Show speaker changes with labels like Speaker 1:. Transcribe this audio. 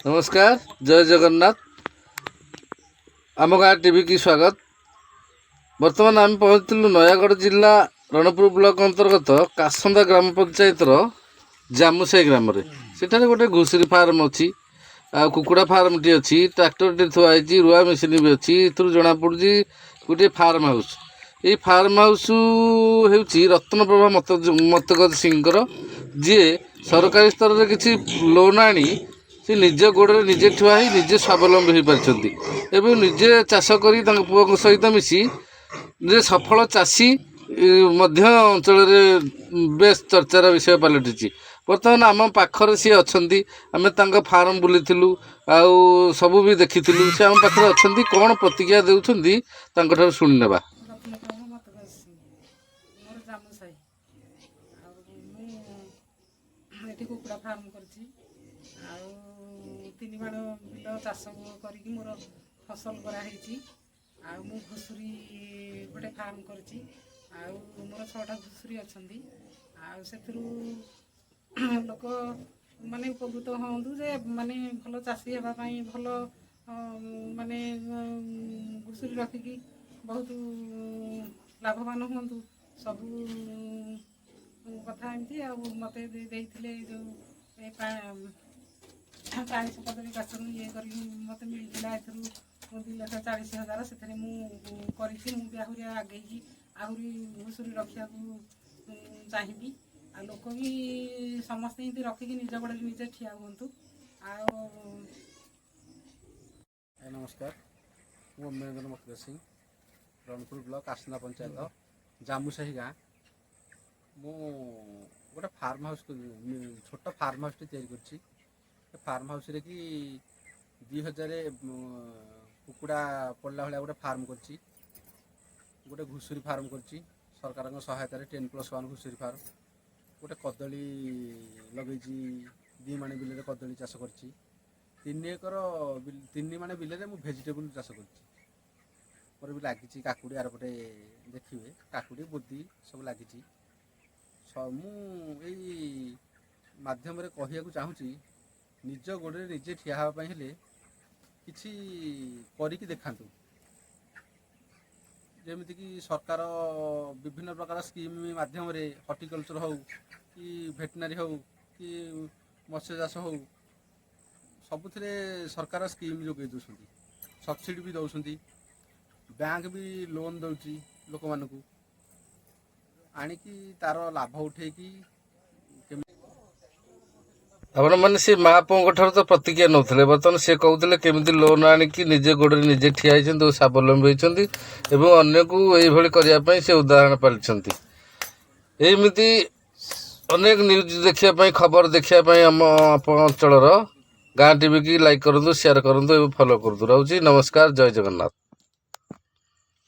Speaker 1: नमस्कार, जय जगन्नाथ। आम गाँ टीवी की स्वागत। बर्तमान आम पहुँचलु नयागढ़ जिला रणपुर ब्लॉक अंतर्गत कासंदा ग्राम पंचायत जामुसाई ग्राम सेठारे गोटे घुषुरी फार्म अच्छी आ कुकुड़ा फार्म टी अच्छी ट्रैक्टर टी थुआई रुआ मेसीन भी अच्छी। एथुरु जना पड़ुची गोटे फार्म हाउस। ये फार्म हाउस होउची रत्नप्रभा मतगज सिंह जी सरकारी स्तर में किसी लोन आनी से निज गोड़े निजे ठुआ ही निजे स्वावलम्बी हो पार्टी एवं निजे चाष कर पुओ सहित मिसी जे सफल चाषी अंचल बेस चर्चार विषय पलटि। बर्तमान आम पाखर सी अच्छा आम फार्म बुली आउ सबू भी देखी से आम पाखे अच्छा कौन प्रतिक्रिया देउछंती शुणी नेबा।
Speaker 2: कुकुड़ा फार्म करती तीन बाड़ बिल चाष करी मोर फसल कराई घुषुरी गोटे फार्म करती मोर 6टा घुषुरी अच्छा लोक माने उपकृत हूँ जे माने भल चाषी होगापाई भल माने घुषुरी रखिकी बहुत लाभवान हूँ सब कथा एमती मत जो प्राणी संपद विकास ये कर मत मिलता ए 2,40,000 से मुझे आहरी आगे आहरी घुषुरी रखा चाहिए आ लोक भी समस्ते रखिकी निज गोड़े निजे ठिया हूँ।
Speaker 3: नमस्कार, मु मेन्द्र मतगज सिंह रणपुर ब्लॉक कासंदा पंचायत जामुसाही गाँ मु गोटे फार्म हाउस छोट फार्म हाउस तैयारी फार्म हाउस रे कि 2000 कुकुड़ा पड़ला भाया गोटे फार्म कर गोटे घुषुरी फार्म कर सरकार सहायतार 10+1 घुषुरी फार्म गोटे कदली लगे 2 माणे बिल कदली चाष कर 3 एकर 3 माणे बिल में भेजिटेबल चाष कर भी लगी काकुड़ी आर पटे देखिए काकुड़ी बोदी सब लगी माध्यम कहूँ चाहूँगी निज गोड़े निजे ठिया हाँपाई किसी करिकी देखातु जमीक सरकार विभिन्न प्रकार स्कीम माध्यम हर्टिकल्चर हो कि भेटनारी हो कि मत्स्य चाष हो सबुथिरे सरकार स्कीम जोगे दूसरी सब्सिडी भी दौरान बैंक भी लोन दौची लोक मानू आणिकी तार लाभ उठेकी
Speaker 1: आपण मैंने से माँ पुओं तो प्रतिक्रिया नौले बर्तमान से कहते केमी लोन आनिकी निजे गोड़े निजे ठिया होती स्वावलम्बी होती अन्य को यही करने से उदाहरण पालिछंती। एमती अनेक न्यूज देखापी खबर देखापी आम अंचल गाँ टीवी की लाइक करूँ शेयर करूँ फॉलो करूँ। रोची नमस्कार, जय जगन्नाथ।